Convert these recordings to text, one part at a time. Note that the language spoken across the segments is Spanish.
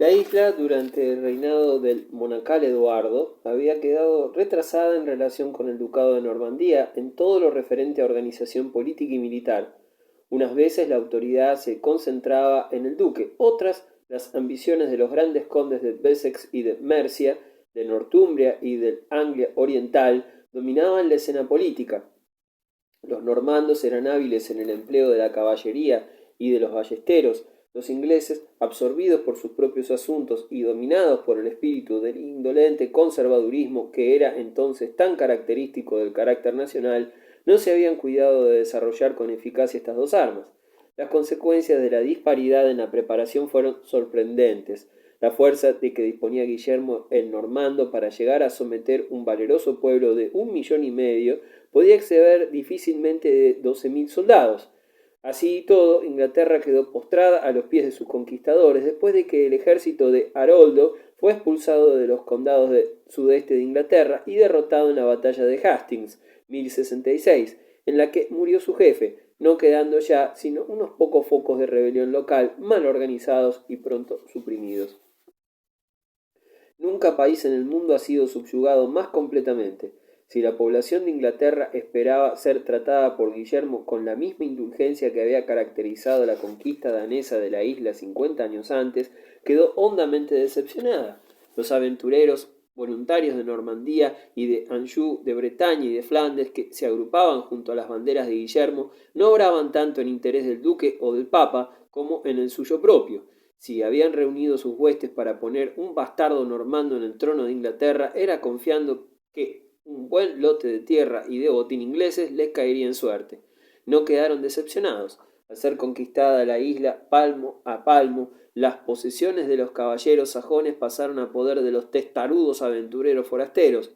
La isla, durante el reinado del monacal Eduardo, había quedado retrasada en relación con el ducado de Normandía en todo lo referente a organización política y militar. Unas veces la autoridad se concentraba en el duque, otras las ambiciones de los grandes condes de Wessex y de Mercia, de Northumbria y del Anglia Oriental dominaban la escena política. Los normandos eran hábiles en el empleo de la caballería y de los ballesteros. Los ingleses, absorbidos por sus propios asuntos y dominados por el espíritu del indolente conservadurismo que era entonces tan característico del carácter nacional, no se habían cuidado de desarrollar con eficacia estas dos armas. Las consecuencias de la disparidad en la preparación fueron sorprendentes. La fuerza de que disponía Guillermo el Normando para llegar a someter un valeroso pueblo de 1,5 millones podía exceder difícilmente de 12.000 soldados. Así y todo, Inglaterra quedó postrada a los pies de sus conquistadores después de que el ejército de Haroldo fue expulsado de los condados del sudeste de Inglaterra y derrotado en la batalla de Hastings, 1066, en la que murió su jefe, no quedando ya sino unos pocos focos de rebelión local mal organizados y pronto suprimidos. Nunca país en el mundo ha sido subyugado más completamente. Si la población de Inglaterra esperaba ser tratada por Guillermo con la misma indulgencia que había caracterizado la conquista danesa de la isla 50 años antes, quedó hondamente decepcionada. Los aventureros voluntarios de Normandía y de Anjou, de Bretaña y de Flandes, que se agrupaban junto a las banderas de Guillermo, no obraban tanto en interés del duque o del papa como en el suyo propio. Si habían reunido sus huestes para poner un bastardo normando en el trono de Inglaterra, era confiando que un buen lote de tierra y de botín ingleses les caería en suerte. No quedaron decepcionados. Al ser conquistada la isla palmo a palmo, las posesiones de los caballeros sajones pasaron a poder de los testarudos aventureros forasteros.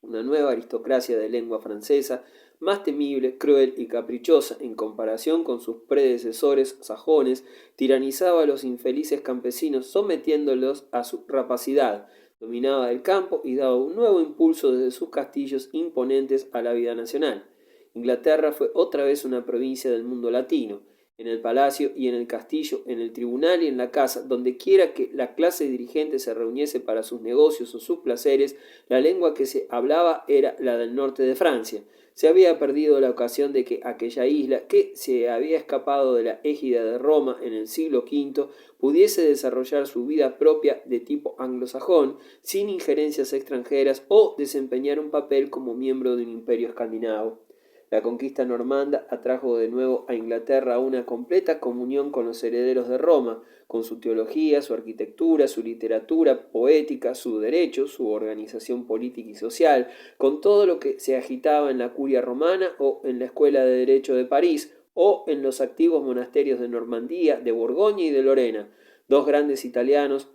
Una nueva aristocracia de lengua francesa, más temible, cruel y caprichosa en comparación con sus predecesores sajones, tiranizaba a los infelices campesinos sometiéndolos a su rapacidad, dominaba el campo y daba un nuevo impulso desde sus castillos imponentes a la vida nacional. Inglaterra fue otra vez una provincia del mundo latino. En el palacio y en el castillo, en el tribunal y en la casa, donde quiera que la clase dirigente se reuniese para sus negocios o sus placeres, la lengua que se hablaba era la del norte de Francia. Se había perdido la ocasión de que aquella isla, que se había escapado de la égida de Roma en el siglo V, pudiese desarrollar su vida propia de tipo anglosajón, sin injerencias extranjeras, o desempeñar un papel como miembro de un imperio escandinavo. La conquista normanda atrajo de nuevo a Inglaterra una completa comunión con los herederos de Roma, con su teología, su arquitectura, su literatura poética, su derecho, su organización política y social, con todo lo que se agitaba en la curia romana o en la Escuela de Derecho de París o en los activos monasterios de Normandía, de Borgoña y de Lorena. Dos grandes italianos,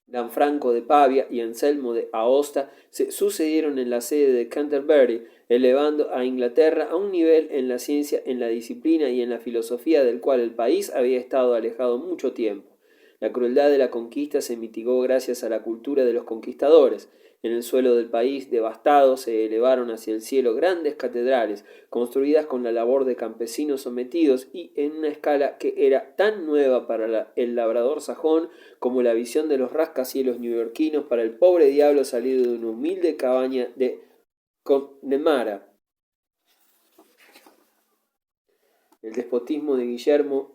Lanfranco de Pavia y Anselmo de Aosta, se sucedieron en la sede de Canterbury, elevando a Inglaterra a un nivel en la ciencia, en la disciplina y en la filosofía del cual el país había estado alejado mucho tiempo. La crueldad de la conquista se mitigó gracias a la cultura de los conquistadores. En el suelo del país devastado se elevaron hacia el cielo grandes catedrales, construidas con la labor de campesinos sometidos y en una escala que era tan nueva para el labrador sajón como la visión de los rascacielos neoyorquinos para el pobre diablo salido de una humilde cabaña de Connemara. El despotismo de Guillermo,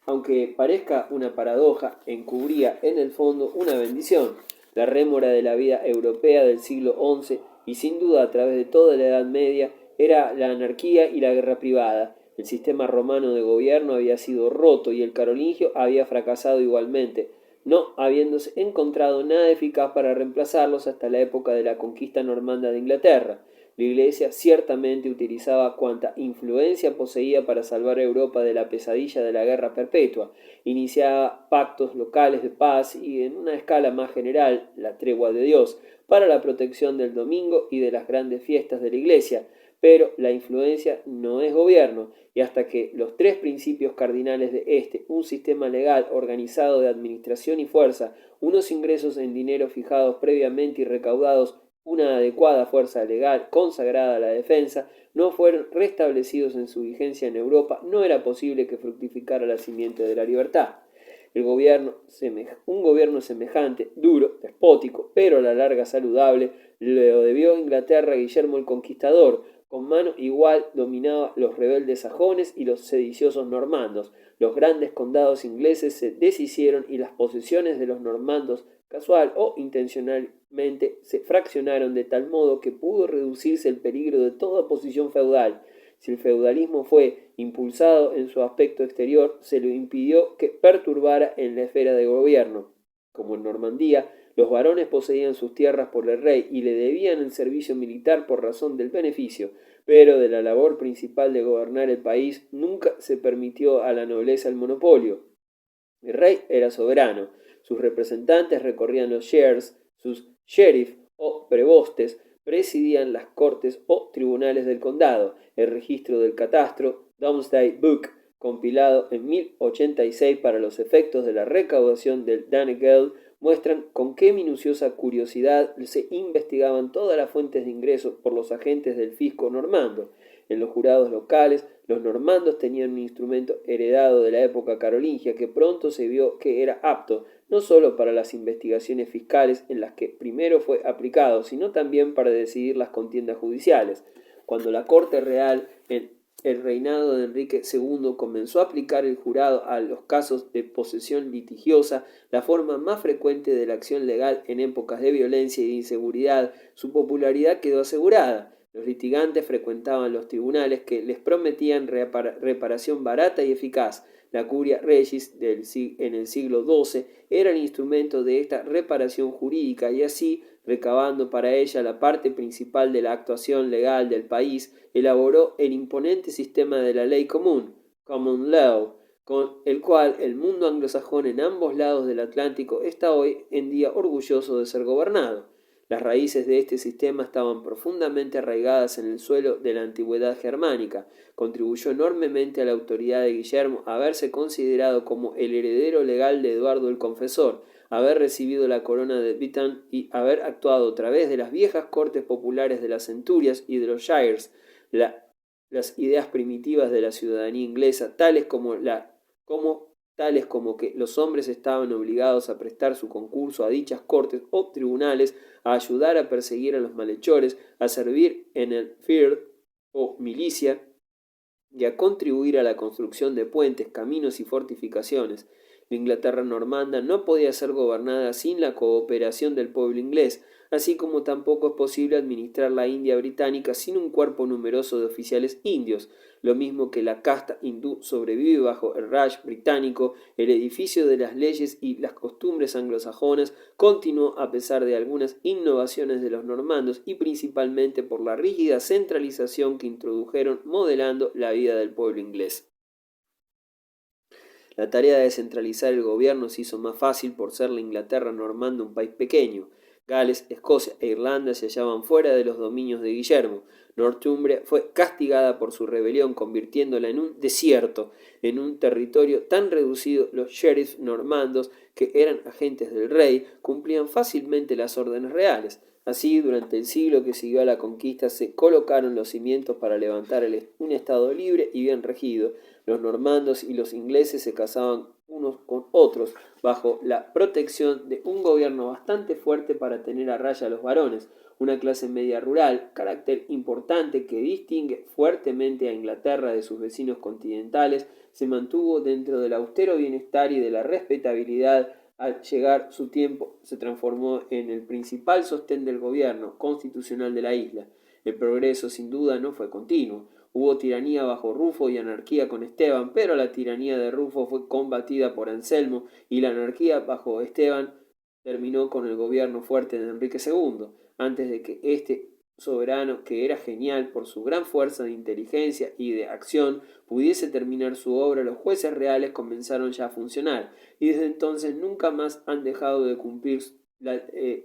aunque parezca una paradoja, encubría en el fondo una bendición, la rémora de la vida europea del siglo XI y sin duda a través de toda la Edad Media era la anarquía y la guerra privada. El sistema romano de gobierno había sido roto y el carolingio había fracasado igualmente, no habiéndose encontrado nada eficaz para reemplazarlos hasta la época de la conquista normanda de Inglaterra. La Iglesia ciertamente utilizaba cuanta influencia poseía para salvar a Europa de la pesadilla de la guerra perpetua, iniciaba pactos locales de paz y, en una escala más general, la tregua de Dios, para la protección del domingo y de las grandes fiestas de la Iglesia, pero la influencia no es gobierno, y hasta que los tres principios cardinales de un sistema legal organizado de administración y fuerza, unos ingresos en dinero fijados previamente y recaudados, una adecuada fuerza legal consagrada a la defensa, no fueron restablecidos en su vigencia en Europa, no era posible que fructificara la simiente de la libertad. Un gobierno semejante, duro, despótico, pero a la larga saludable, lo debió Inglaterra a Guillermo el Conquistador. Con mano igual dominaba los rebeldes sajones y los sediciosos normandos. Los grandes condados ingleses se deshicieron y las posesiones de los normandos, casual o intencionalmente, se fraccionaron de tal modo que pudo reducirse el peligro de toda posición feudal. Si el feudalismo fue impulsado en su aspecto exterior, se lo impidió que perturbara en la esfera de gobierno. Como en Normandía, los varones poseían sus tierras por el rey y le debían el servicio militar por razón del beneficio, pero de la labor principal de gobernar el país nunca se permitió a la nobleza el monopolio. El rey era soberano, sus representantes recorrían los shires, sus sheriff o prebostes presidían las cortes o tribunales del condado. El registro del catastro, Domesday Book, compilado en 1086 para los efectos de la recaudación del Danegeld, muestran con qué minuciosa curiosidad se investigaban todas las fuentes de ingresos por los agentes del fisco normando. En los jurados locales, los normandos tenían un instrumento heredado de la época carolingia que pronto se vio que era apto no sólo para las investigaciones fiscales en las que primero fue aplicado, sino también para decidir las contiendas judiciales. Cuando la corte real en el reinado de Enrique II comenzó a aplicar el jurado a los casos de posesión litigiosa, la forma más frecuente de la acción legal en épocas de violencia y de inseguridad, su popularidad quedó asegurada. Los litigantes frecuentaban los tribunales que les prometían reparación barata y eficaz. La curia regis en el siglo XII era el instrumento de esta reparación jurídica y así, recabando para ella la parte principal de la actuación legal del país, elaboró el imponente sistema de la ley común, Common Law, con el cual el mundo anglosajón en ambos lados del Atlántico está hoy en día orgulloso de ser gobernado. Las raíces de este sistema estaban profundamente arraigadas en el suelo de la antigüedad germánica. Contribuyó enormemente a la autoridad de Guillermo haberse considerado como el heredero legal de Eduardo el Confesor, haber recibido la corona de Britain y haber actuado a través de las viejas cortes populares de las centurias y de los shires, las ideas primitivas de la ciudadanía inglesa, tales como que los hombres estaban obligados a prestar su concurso a dichas cortes o tribunales, a ayudar a perseguir a los malhechores, a servir en el fyrd o milicia y a contribuir a la construcción de puentes, caminos y fortificaciones. La Inglaterra normanda no podía ser gobernada sin la cooperación del pueblo inglés, así como tampoco es posible administrar la India británica sin un cuerpo numeroso de oficiales indios. Lo mismo que la casta hindú sobrevive bajo el Raj británico, el edificio de las leyes y las costumbres anglosajonas continuó a pesar de algunas innovaciones de los normandos y principalmente por la rígida centralización que introdujeron modelando la vida del pueblo inglés. La tarea de centralizar el gobierno se hizo más fácil por ser la Inglaterra normanda un país pequeño. Gales, Escocia e Irlanda se hallaban fuera de los dominios de Guillermo. Northumbria fue castigada por su rebelión, convirtiéndola en un desierto, en un territorio tan reducido. Los sheriffs normandos, que eran agentes del rey, cumplían fácilmente las órdenes reales. Así, durante el siglo que siguió a la conquista, se colocaron los cimientos para levantar un estado libre y bien regido. Los normandos y los ingleses se casaban unos con otros, bajo la protección de un gobierno bastante fuerte para tener a raya a los varones, una clase media rural, carácter importante que distingue fuertemente a Inglaterra de sus vecinos continentales, se mantuvo dentro del austero bienestar y de la respetabilidad. Al llegar su tiempo, se transformó en el principal sostén del gobierno constitucional de la isla. El progreso, sin duda, no fue continuo. Hubo tiranía bajo Rufo y anarquía con Esteban, pero la tiranía de Rufo fue combatida por Anselmo y la anarquía bajo Esteban terminó con el gobierno fuerte de Enrique II. Antes de que este soberano, que era genial por su gran fuerza de inteligencia y de acción, pudiese terminar su obra, los jueces reales comenzaron ya a funcionar y desde entonces nunca más han dejado de cumplir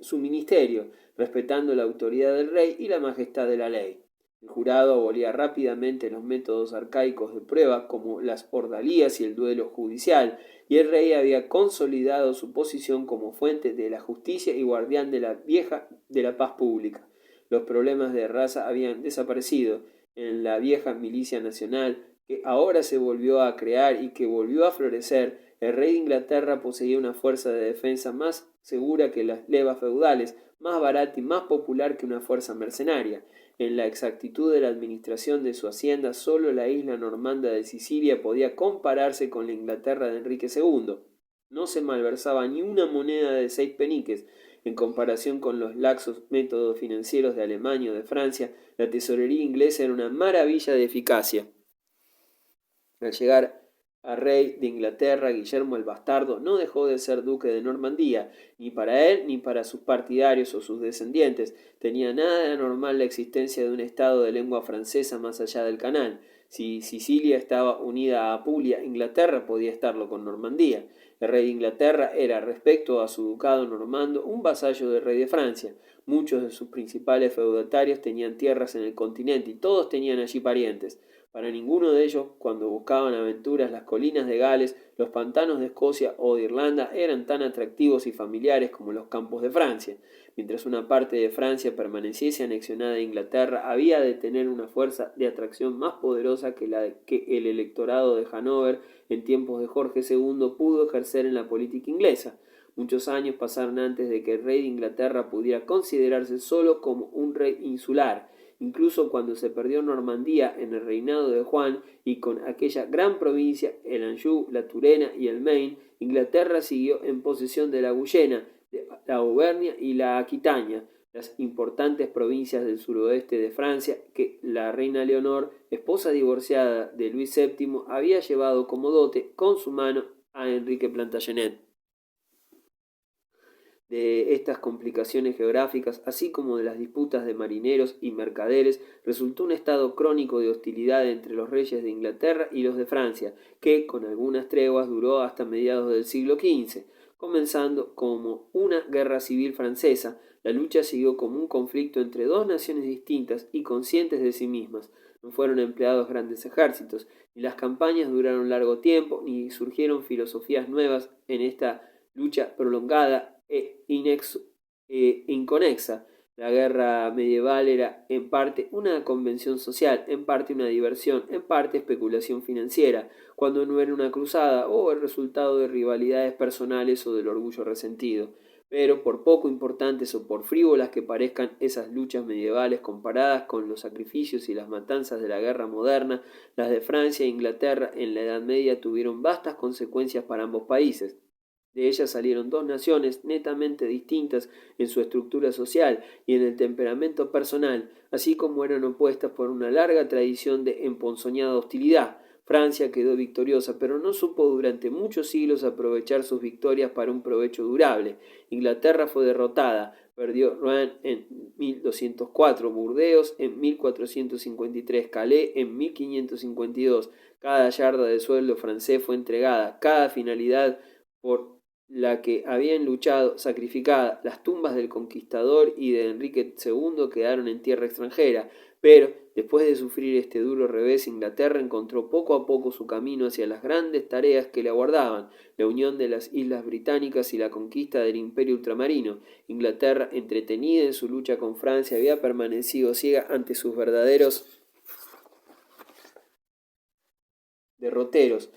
su ministerio, respetando la autoridad del rey y la majestad de la ley. El jurado abolía rápidamente los métodos arcaicos de prueba como las ordalías y el duelo judicial, y el rey había consolidado su posición como fuente de la justicia y guardián de la paz pública. Los problemas de raza habían desaparecido. En la vieja milicia nacional, que ahora se volvió a crear y que volvió a florecer, El rey de Inglaterra poseía una fuerza de defensa más segura que las levas feudales, más barata y más popular que una fuerza mercenaria. En la exactitud de la administración de su hacienda, sólo la isla normanda de Sicilia podía compararse con la Inglaterra de Enrique II. No se malversaba ni una moneda de 6 peniques. En comparación con los laxos métodos financieros de Alemania o de Francia, la tesorería inglesa era una maravilla de eficacia. Al llegar a rey de Inglaterra, Guillermo el Bastardo no dejó de ser duque de Normandía, ni para él ni para sus partidarios o sus descendientes. Tenía nada de anormal la existencia de un estado de lengua francesa más allá del canal. Si Sicilia estaba unida a Apulia, Inglaterra podía estarlo con Normandía. El rey de Inglaterra era, respecto a su ducado normando, un vasallo del rey de Francia. Muchos de sus principales feudatarios tenían tierras en el continente y todos tenían allí parientes. Para ninguno de ellos, cuando buscaban aventuras, las colinas de Gales, los pantanos de Escocia o de Irlanda eran tan atractivos y familiares como los campos de Francia. Mientras una parte de Francia permaneciese anexionada a Inglaterra, había de tener una fuerza de atracción más poderosa que la que el electorado de Hannover en tiempos de Jorge II pudo ejercer en la política inglesa. Muchos años pasaron antes de que el rey de Inglaterra pudiera considerarse solo como un rey insular. Incluso cuando se perdió Normandía en el reinado de Juan y con aquella gran provincia, el Anjou, la Turena y el Maine, Inglaterra siguió en posesión de la Guyena, la Auvernia y la Aquitania, las importantes provincias del suroeste de Francia que la reina Leonor, esposa divorciada de Luis VII, había llevado como dote con su mano a Enrique Plantagenet. De estas complicaciones geográficas, así como de las disputas de marineros y mercaderes, resultó un estado crónico de hostilidad entre los reyes de Inglaterra y los de Francia, que, con algunas treguas, duró hasta mediados del siglo XV. Comenzando como una guerra civil francesa, la lucha siguió como un conflicto entre dos naciones distintas y conscientes de sí mismas. No fueron empleados grandes ejércitos, ni las campañas duraron largo tiempo, ni surgieron filosofías nuevas en esta lucha prolongada inconexa. La guerra medieval era en parte una convención social, en parte una diversión, en parte especulación financiera, cuando no era una cruzada o el resultado de rivalidades personales o del orgullo resentido. Pero por poco importantes o por frívolas que parezcan esas luchas medievales comparadas con los sacrificios y las matanzas de la guerra moderna, las de Francia e Inglaterra en la Edad Media tuvieron vastas consecuencias para ambos países. De ellas salieron dos naciones netamente distintas en su estructura social y en el temperamento personal, así como eran opuestas por una larga tradición de emponzoñada hostilidad. Francia quedó victoriosa, pero no supo durante muchos siglos aprovechar sus victorias para un provecho durable. Inglaterra fue derrotada, perdió Rouen en 1204, Burdeos en 1453, Calais en 1552. Cada yarda de suelo francés fue entregada, cada finalidad por la que habían luchado sacrificada. Las tumbas del conquistador y de Enrique II quedaron en tierra extranjera, pero después de sufrir este duro revés, Inglaterra encontró poco a poco su camino hacia las grandes tareas que le aguardaban, la unión de las islas británicas y la conquista del imperio ultramarino. Inglaterra, entretenida en su lucha con Francia, había permanecido ciega ante sus verdaderos derroteros.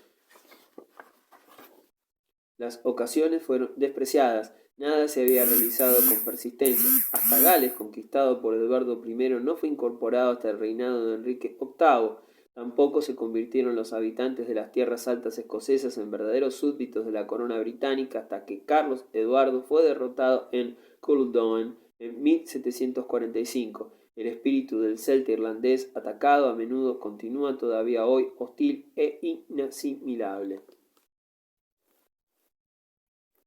Las ocasiones fueron despreciadas, nada se había realizado con persistencia. Hasta Gales, conquistado por Eduardo I, no fue incorporado hasta el reinado de Enrique VIII. Tampoco se convirtieron los habitantes de las tierras altas escocesas en verdaderos súbditos de la corona británica hasta que Carlos Eduardo fue derrotado en Culloden en 1745. El espíritu del celta irlandés, atacado a menudo, continúa todavía hoy hostil e inasimilable.